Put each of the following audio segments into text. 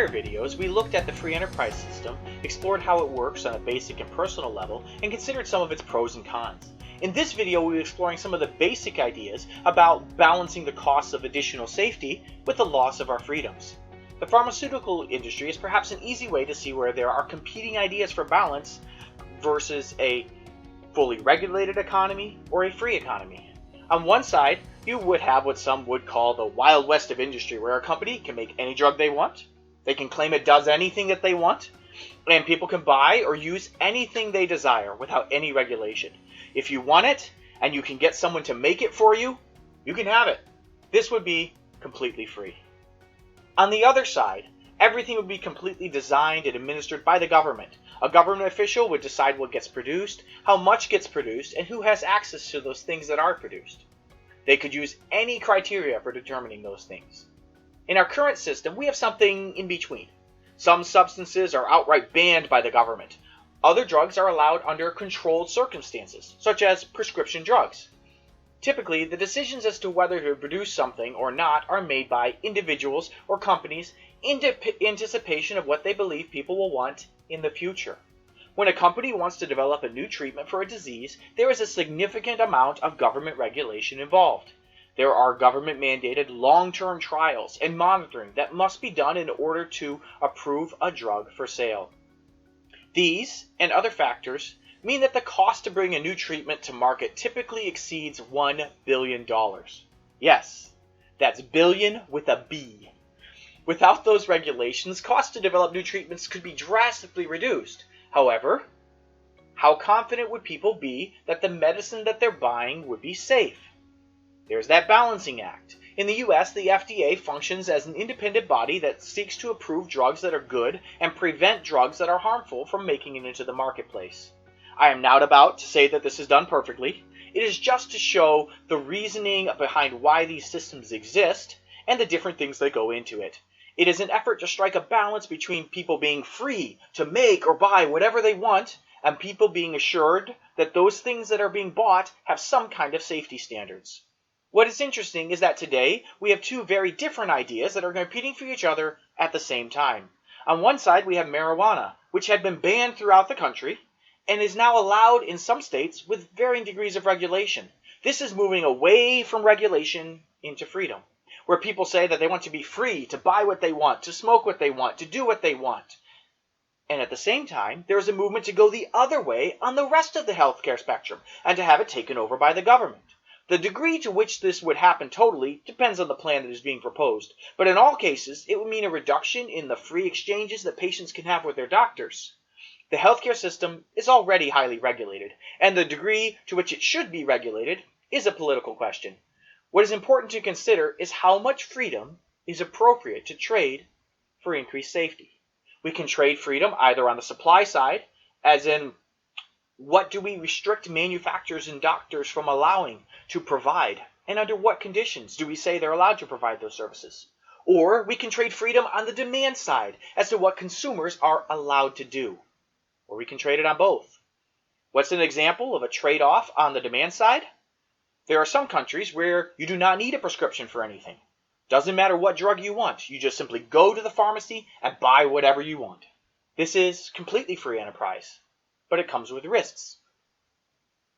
prior videos, we looked at the free enterprise system, explored how it works on a basic and personal level, and considered some of its pros and cons. In this video, we'll be exploring some of the basic ideas about balancing the costs of additional safety with the loss of our freedoms. The pharmaceutical industry is perhaps an easy way to see where there are competing ideas for balance versus a fully regulated economy or a free economy. On one side, you would have what some would call the Wild West of industry, where a company can make any drug they want, they can claim it does anything that they want, and people can buy or use anything they desire without any regulation. If you want it, and you can get someone to make it for you, you can have it. This would be completely free. On the other side, everything would be completely designed and administered by the government. A government official would decide what gets produced, how much gets produced, and who has access to those things that are produced. They could use any criteria for determining those things. In our current system, we have something in between. Some substances are outright banned by the government. Other drugs are allowed under controlled circumstances, such as prescription drugs. Typically, the decisions as to whether to produce something or not are made by individuals or companies in anticipation of what they believe people will want in the future. When a company wants to develop a new treatment for a disease, there is a significant amount of government regulation involved. There are government-mandated long-term trials and monitoring that must be done in order to approve a drug for sale. These and other factors mean that the cost to bring a new treatment to market typically exceeds $1 billion. Yes, that's billion with a B. Without those regulations, costs to develop new treatments could be drastically reduced. However, how confident would people be that the medicine that they're buying would be safe? There's that balancing act. In the US, the FDA functions as an independent body that seeks to approve drugs that are good and prevent drugs that are harmful from making it into the marketplace. I am not about to say that this is done perfectly. It is just to show the reasoning behind why these systems exist and the different things that go into it. It is an effort to strike a balance between people being free to make or buy whatever they want and people being assured that those things that are being bought have some kind of safety standards. What is interesting is that today we have two very different ideas that are competing for each other at the same time. On one side, we have marijuana, which had been banned throughout the country and is now allowed in some states with varying degrees of regulation. This is moving away from regulation into freedom, where people say that they want to be free to buy what they want, to smoke what they want, to do what they want. And at the same time, there is a movement to go the other way on the rest of the healthcare spectrum and to have it taken over by the government. The degree to which this would happen totally depends on the plan that is being proposed, but in all cases, it would mean a reduction in the free exchanges that patients can have with their doctors. The healthcare system is already highly regulated, and the degree to which it should be regulated is a political question. What is important to consider is how much freedom is appropriate to trade for increased safety. We can trade freedom either on the supply side, as in what do we restrict manufacturers and doctors from allowing to provide, and under what conditions do we say they're allowed to provide those services? Or we can trade freedom on the demand side as to what consumers are allowed to do. Or we can trade it on both. What's an example of a trade-off on the demand side? There are some countries where you do not need a prescription for anything. Doesn't matter what drug you want. You just simply go to the pharmacy and buy whatever you want. This is completely free enterprise, but it comes with risks.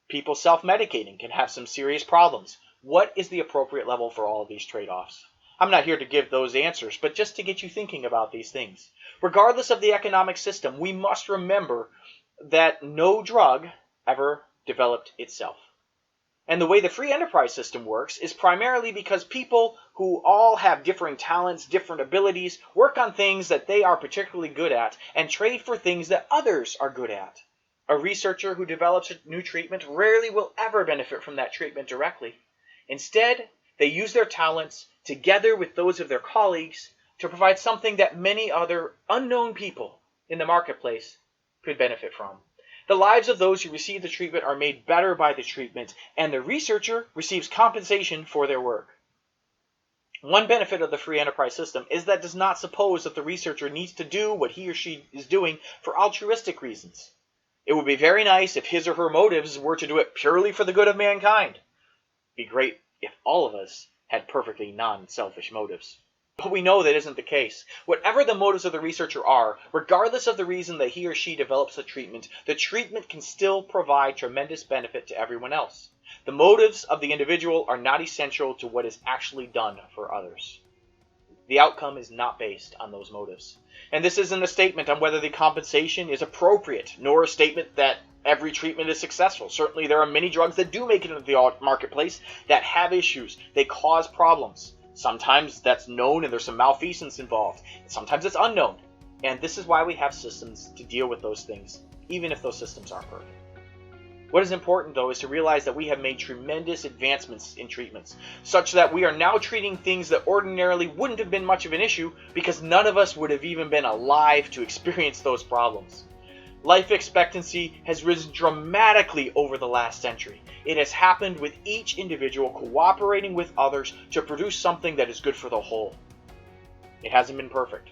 People self-medicating can have some serious problems. What is the appropriate level for all of these trade-offs? I'm not here to give those answers, but just to get you thinking about these things. Regardless of the economic system, we must remember that no drug ever developed itself. And the way the free enterprise system works is primarily because people who all have differing talents, different abilities, work on things that they are particularly good at and trade for things that others are good at. A researcher who develops a new treatment rarely will ever benefit from that treatment directly. Instead, they use their talents together with those of their colleagues to provide something that many other unknown people in the marketplace could benefit from. The lives of those who receive the treatment are made better by the treatment, and the researcher receives compensation for their work. One benefit of the free enterprise system is that it does not suppose that the researcher needs to do what he or she is doing for altruistic reasons. It would be very nice if his or her motives were to do it purely for the good of mankind. It'd be great if all of us had perfectly non-selfish motives. But we know that isn't the case. Whatever the motives of the researcher are, regardless of the reason that he or she develops the treatment can still provide tremendous benefit to everyone else. The motives of the individual are not essential to what is actually done for others. The outcome is not based on those motives. And this isn't a statement on whether the compensation is appropriate, nor a statement that every treatment is successful. Certainly there are many drugs that do make it into the marketplace that have issues. They cause problems. Sometimes that's known and there's some malfeasance involved. Sometimes it's unknown. And this is why we have systems to deal with those things, even if those systems aren't perfect. What is important, though, is to realize that we have made tremendous advancements in treatments, such that we are now treating things that ordinarily wouldn't have been much of an issue because none of us would have even been alive to experience those problems. Life expectancy has risen dramatically over the last century. It has happened with each individual cooperating with others to produce something that is good for the whole. It hasn't been perfect.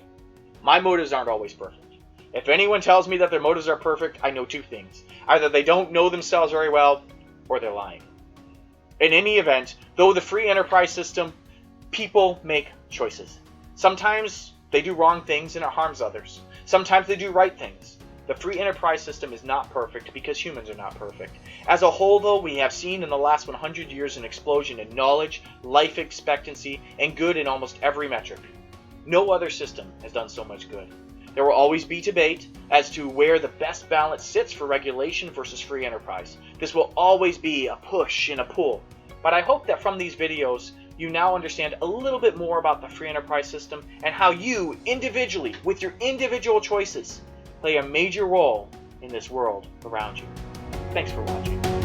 My motives aren't always perfect. If anyone tells me that their motives are perfect, I know two things. Either they don't know themselves very well, or they're lying. In any event, though the free enterprise system, people make choices. Sometimes they do wrong things and it harms others. Sometimes they do right things. The free enterprise system is not perfect because humans are not perfect. As a whole, though, we have seen in the last 100 years an explosion in knowledge, life expectancy, and good in almost every metric. No other system has done so much good. There will always be debate as to where the best balance sits for regulation versus free enterprise. This will always be a push and a pull. But I hope that from these videos, you now understand a little bit more about the free enterprise system and how you, individually, with your individual choices, play a major role in this world around you. Thanks for watching.